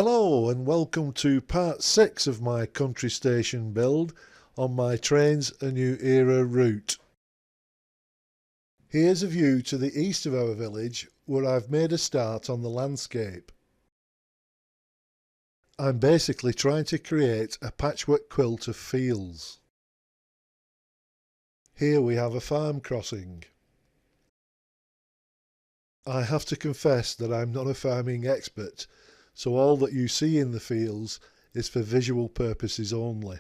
Hello and welcome to part 6 of my country station build on my Trainz A New Era route. Here's a view to the east of our village where I've made a start on the landscape. I'm basically trying to create a patchwork quilt of fields. Here we have a farm crossing. I have to confess that I'm not a farming expert, so all that you see in the fields is for visual purposes only.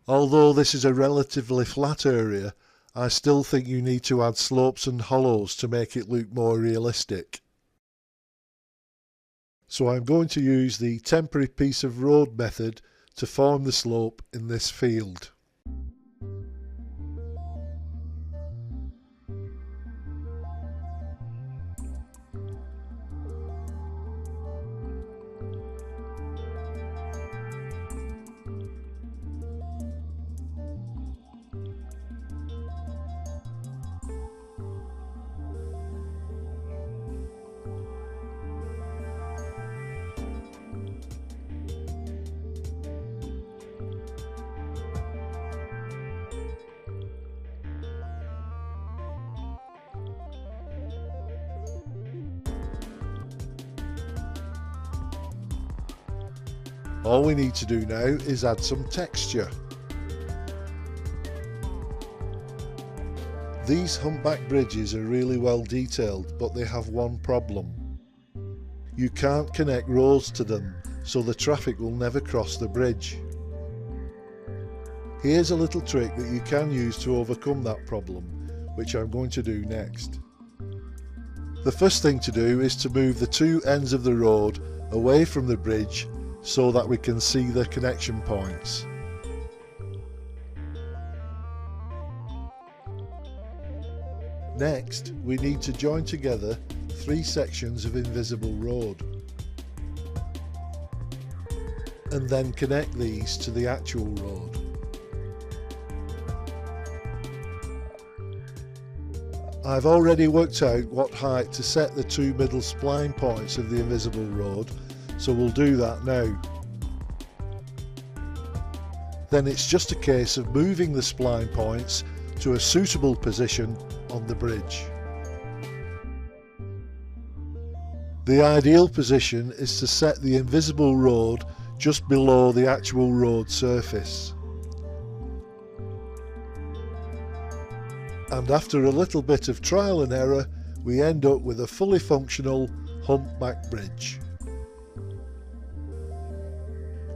Although this is a relatively flat area, I still think you need to add slopes and hollows to make it look more realistic. So I'm going to use the temporary piece of road method to form the slope in this field. All we need to do now is add some texture. These humpback bridges are really well detailed, but they have one problem. You can't connect roads to them, so the traffic will never cross the bridge. Here's a little trick that you can use to overcome that problem, which I'm going to do next. The first thing to do is to move the two ends of the road away from the bridge so that we can see the connection points. Next, we need to join together 3 sections of invisible road and then connect these to the actual road. I've already worked out what height to set the 2 middle spline points of the invisible road, so we'll do that now. Then it's just a case of moving the spline points to a suitable position on the bridge. The ideal position is to set the invisible road just below the actual road surface. And after a little bit of trial and error, we end up with a fully functional humpback bridge.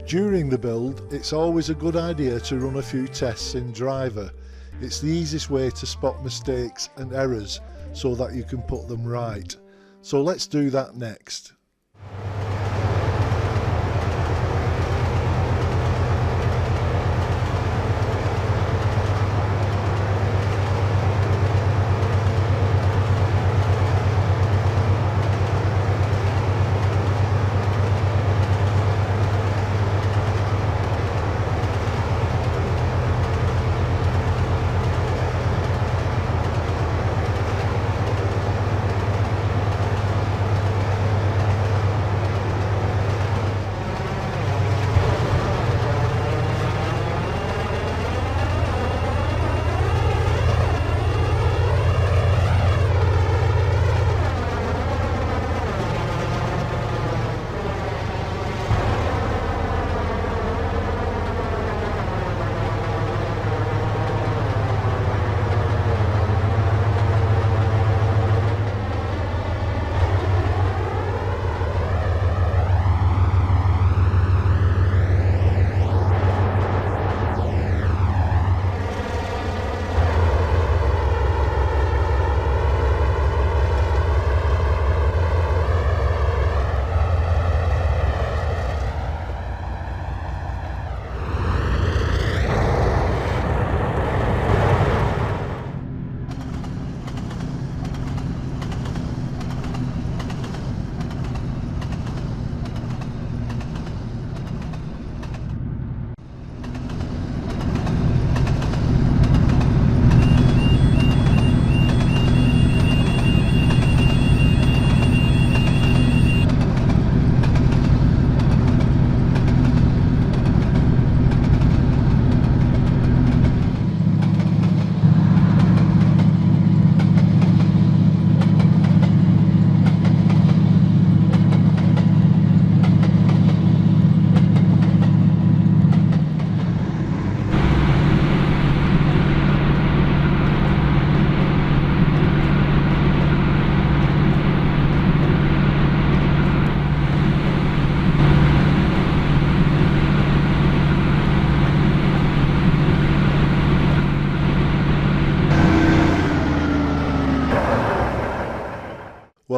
During the build, it's always a good idea to run a few tests in Driver. It's the easiest way to spot mistakes and errors so that you can put them right. So let's do that next.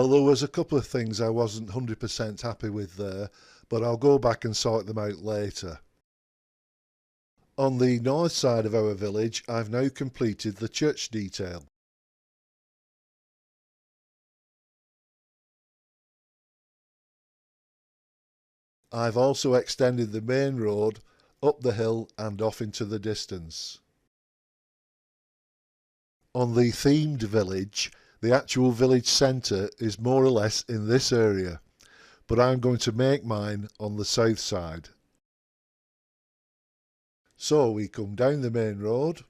Well, there was a couple of things I wasn't 100% happy with there, but I'll go back and sort them out later. On the north side of our village, I've now completed the church detail. I've also extended the main road up the hill and off into the distance. On the themed village, the actual village centre is more or less in this area, but I'm going to make mine on the south side. So we come down the main road,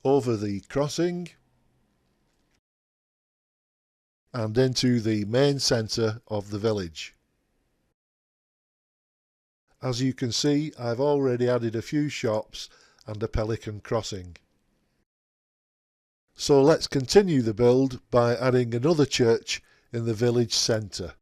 over the crossing, and into the main centre of the village. As you can see, I've already added a few shops and a pelican crossing. So let's continue the build by adding another church in the village centre.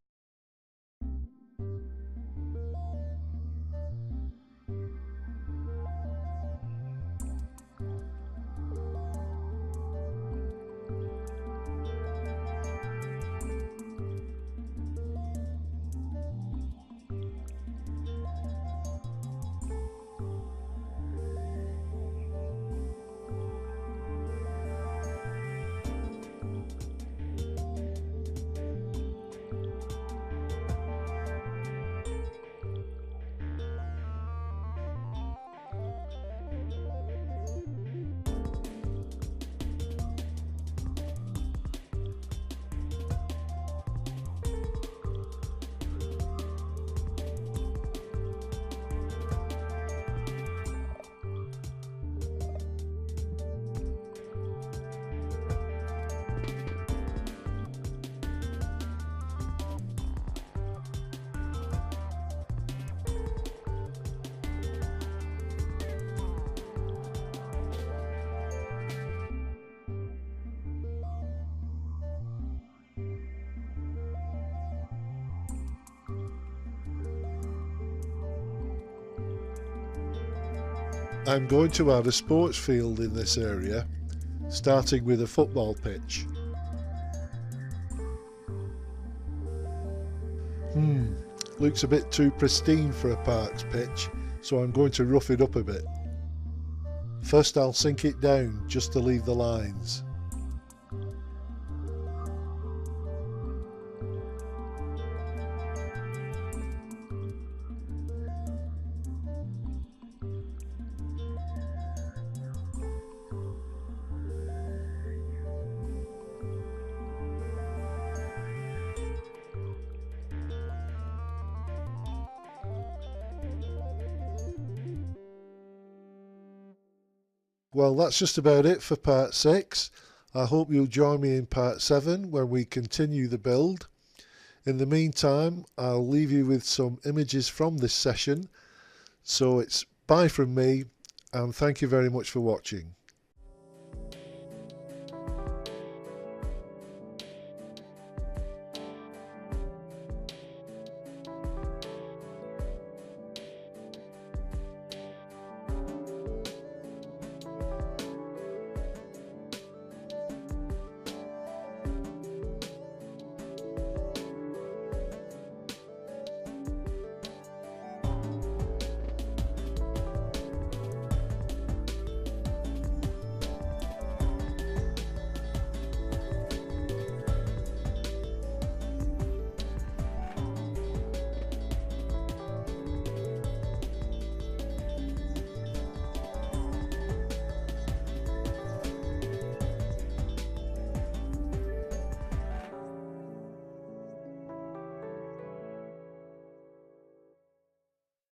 I'm going to add a sports field in this area, starting with a football pitch. Looks a bit too pristine for a parks pitch, so I'm going to rough it up a bit. First I'll sink it down just to leave the lines. Well, that's just about it for part 6. I hope you'll join me in part 7 when we continue the build. In the meantime, I'll leave you with some images from this session. So it's bye from me, and thank you very much for watching.